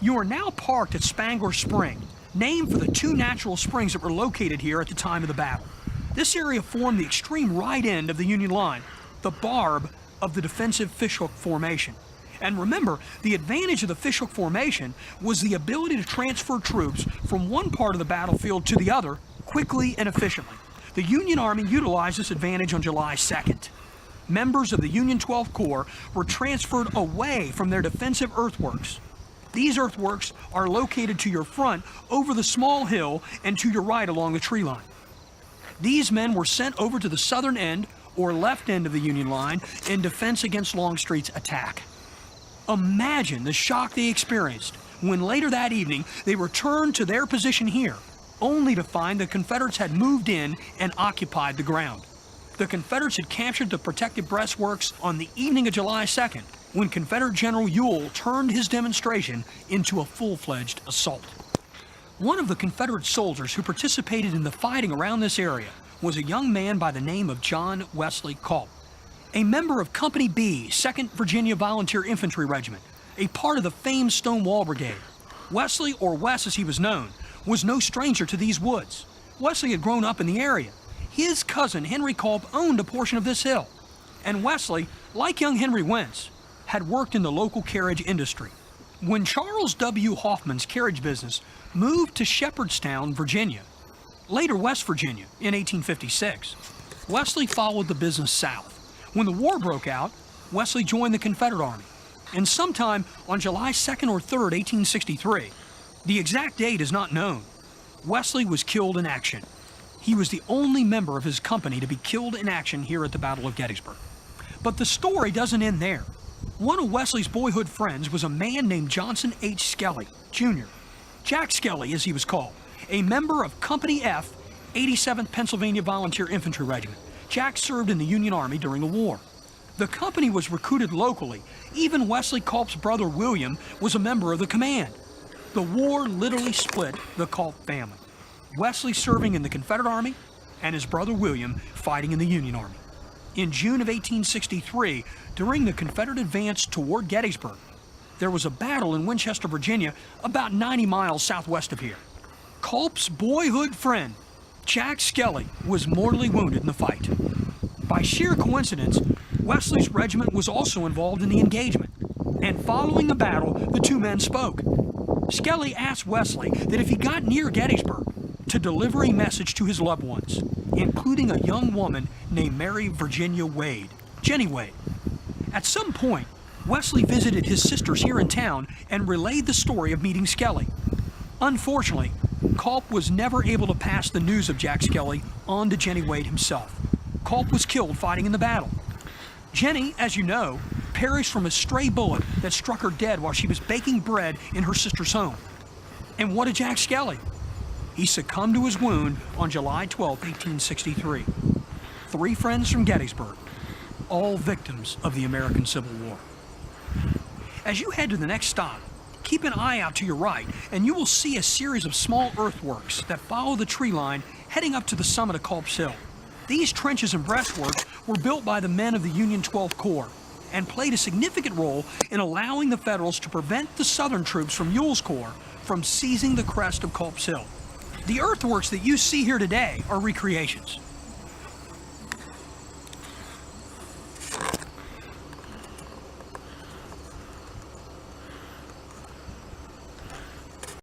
You are now parked at Spangler Spring, named for the two natural springs that were located here at the time of the battle. This area formed the extreme right end of the Union line, the barb of the defensive fishhook formation. And remember, the advantage of the fishhook formation was the ability to transfer troops from one part of the battlefield to the other quickly and efficiently. The Union Army utilized this advantage on July 2nd. Members of the Union 12th Corps were transferred away from their defensive earthworks. These earthworks are located to your front over the small hill and to your right along the tree line. These men were sent over to the southern end or left end of the Union line in defense against Longstreet's attack. Imagine the shock they experienced when later that evening they returned to their position here, only to find the Confederates had moved in and occupied the ground. The Confederates had captured the protective breastworks on the evening of July 2nd, when Confederate General Ewell turned his demonstration into a full-fledged assault. One of the Confederate soldiers who participated in the fighting around this area was a young man by the name of John Wesley Culp, a member of Company B, 2nd Virginia Volunteer Infantry Regiment, a part of the famed Stonewall Brigade. Wesley, or Wes as he was known, was no stranger to these woods. Wesley had grown up in the area. His cousin, Henry Culp, owned a portion of this hill. And Wesley, like young Henry Wentz, had worked in the local carriage industry. When Charles W. Hoffman's carriage business moved to Shepherdstown, Virginia, later West Virginia, in 1856, Wesley followed the business south. When the war broke out, Wesley joined the Confederate Army, and sometime on July 2nd or 3rd, 1863, the exact date is not known, Wesley was killed in action. He was the only member of his company to be killed in action here at the Battle of Gettysburg. But the story doesn't end there. One of Wesley's boyhood friends was a man named Johnson H. Skelly, Jr., Jack Skelly as he was called, a member of Company F, 87th Pennsylvania Volunteer Infantry Regiment. Jack served in the Union Army during the war. The company was recruited locally. Even Wesley Culp's brother William was a member of the command. The war literally split the Culp family. Wesley serving in the Confederate Army and his brother William fighting in the Union Army. In June of 1863, during the Confederate advance toward Gettysburg, there was a battle in Winchester, Virginia, about 90 miles southwest of here. Culp's boyhood friend, Jack Skelly, was mortally wounded in the fight. By sheer coincidence, Wesley's regiment was also involved in the engagement, and following the battle, the two men spoke. Skelly asked Wesley that if he got near Gettysburg, to deliver a message to his loved ones, including a young woman named Mary Virginia Wade, Jenny Wade. At some point, Wesley visited his sisters here in town and relayed the story of meeting Skelly. Unfortunately, Culp was never able to pass the news of Jack Skelly on to Jenny Wade himself. Culp was killed fighting in the battle. Jenny, as you know, perished from a stray bullet that struck her dead while she was baking bread in her sister's home. And what of Jack Skelly? He succumbed to his wound on July 12, 1863. 3 friends from Gettysburg, all victims of the American Civil War. As you head to the next stop, keep an eye out to your right, and you will see a series of small earthworks that follow the tree line heading up to the summit of Culp's Hill. These trenches and breastworks were built by the men of the Union 12th Corps and played a significant role in allowing the Federals to prevent the Southern troops from Ewell's Corps from seizing the crest of Culp's Hill. The earthworks that you see here today are recreations.